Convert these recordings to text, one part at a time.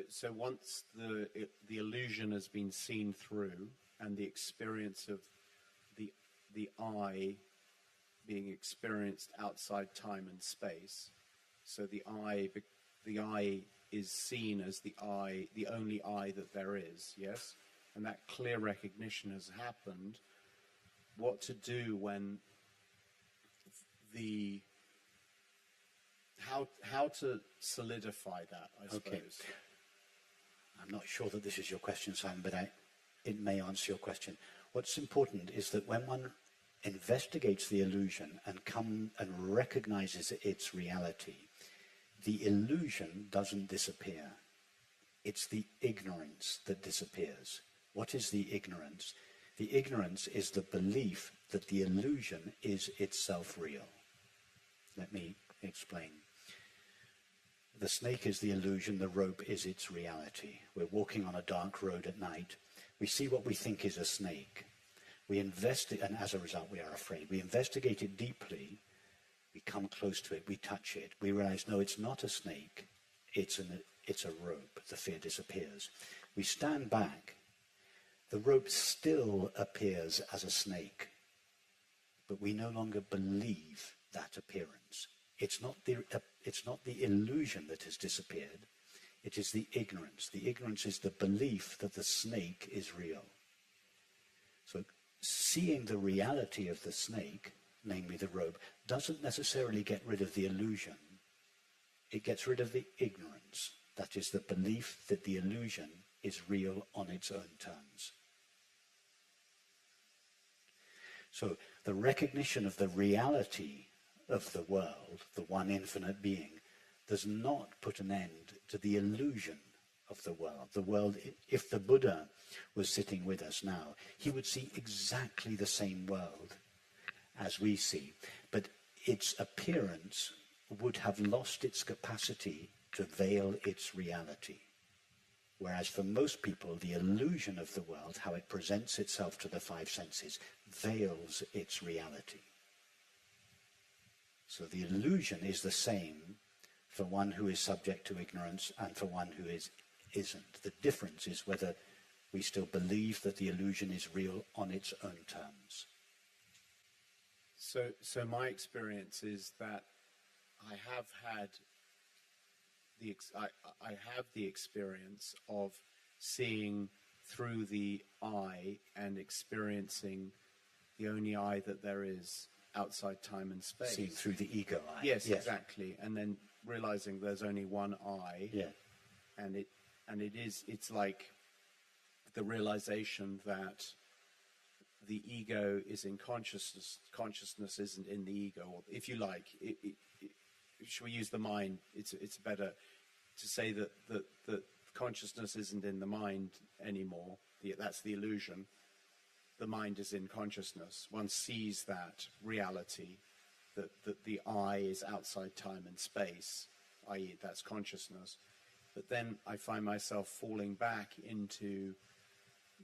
So once the illusion has been seen through, and the experience of the I being experienced outside time and space, so the I is seen as the only I that there is, yes? And that clear recognition has happened. What to do when how to solidify that, I suppose. Okay. I'm not sure that this is your question, Simon, but it may answer your question. What's important is that when one investigates the illusion and recognizes its reality, the illusion doesn't disappear. It's the ignorance that disappears. What is the ignorance? The ignorance is the belief that the illusion is itself real. Let me explain. The snake is the illusion, the rope is its reality. We're walking on a dark road at night. We see what we think is a snake. We investigate, and as a result we are afraid. We investigate it deeply. We come close to it, we touch it. We realize, no, it's not a snake. It's a rope. The fear disappears. We stand back. The rope still appears as a snake, but we no longer believe that appearance. It's not the illusion that has disappeared. It is the ignorance. The ignorance is the belief that the snake is real. So seeing the reality of the snake, namely the rope, doesn't necessarily get rid of the illusion. It gets rid of the ignorance. That is the belief that the illusion is real on its own terms. So the recognition of the reality of the world, the one infinite being, does not put an end to the illusion of the world. The world, if the Buddha was sitting with us now, he would see exactly the same world as we see, but its appearance would have lost its capacity to veil its reality. Whereas for most people, the illusion of the world, how it presents itself to the five senses, veils its reality. So the illusion is the same for one who is subject to ignorance and for one who isn't. The difference is whether we still believe that the illusion is real on its own terms. So my experience is that I have the experience of seeing through the I and experiencing the only I that there is outside time and space. Seeing through the ego I. Yes, exactly. And then realizing there's only one I. Yeah. And it's like the realization that the ego is in consciousness. Consciousness isn't in the ego. Or if you like, should we use the mind? It's better to say that consciousness isn't in the mind anymore. That's the illusion. The mind is in consciousness. One sees that reality, that the I is outside time and space, i.e. that's consciousness. But then I find myself falling back into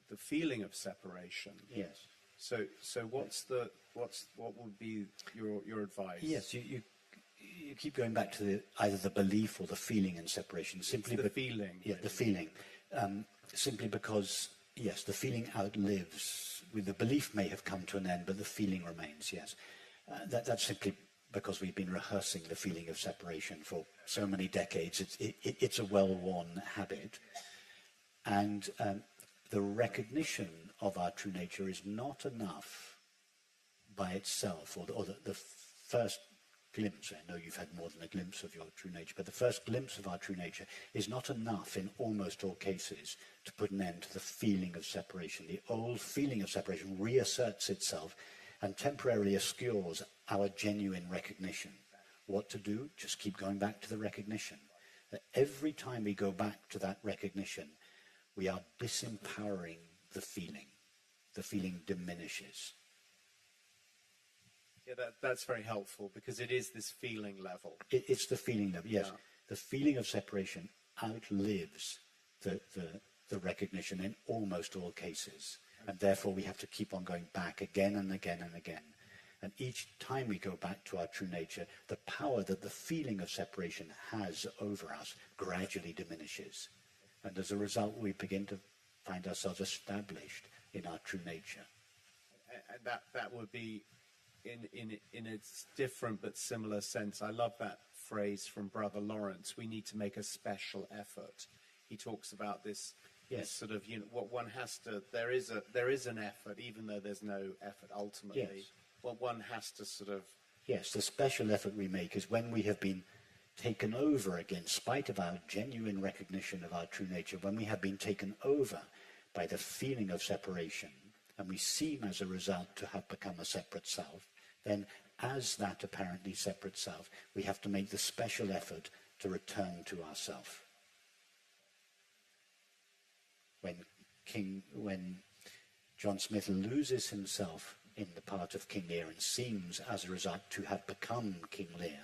the feeling of separation. Yes. So what would be your advice? Yes, you keep going back to either the belief or the feeling in separation. Simply the feeling. Yeah, the feeling. Simply because, yes, the feeling outlives. The belief may have come to an end, but the feeling remains, yes. That's simply because we've been rehearsing the feeling of separation for so many decades. It's a well-worn habit. And the recognition of our true nature is not enough by itself, or the first glimpse. I know you've had more than a glimpse of your true nature, but the first glimpse of our true nature is not enough in almost all cases to put an end to the feeling of separation. The old feeling of separation reasserts itself and temporarily obscures our genuine recognition. What to do? Just keep going back to the recognition. Every time we go back to that recognition, we are disempowering the feeling. The feeling diminishes. Yeah, that's very helpful, because it is this feeling level. It's the feeling level, yes. Yeah. The feeling of separation outlives the recognition in almost all cases. And therefore we have to keep on going back again and again and again. And each time we go back to our true nature, the power that the feeling of separation has over us gradually diminishes. And as a result, we begin to find ourselves established in our true nature. And that would be in a different but similar sense. I love that phrase from Brother Lawrence, we need to make a special effort. He talks about this, Yes. this sort of, what one has to, there is an effort, even though there's no effort ultimately. Yes. What one has to sort of... Yes, the special effort we make is when we have been taken over again, in spite of our genuine recognition of our true nature, when we have been taken over by the feeling of separation, and we seem as a result to have become a separate self, then as that apparently separate self, we have to make the special effort to return to ourself. When John Smith loses himself in the part of King Lear and seems as a result to have become King Lear,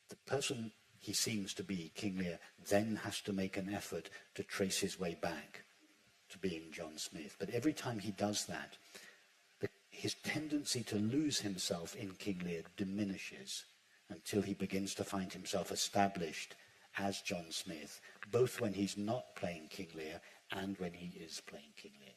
the person he seems to be, King Lear, then has to make an effort to trace his way back to being John Smith. But every time he does that, his tendency to lose himself in King Lear diminishes until he begins to find himself established as John Smith, both when he's not playing King Lear and when he is playing King Lear.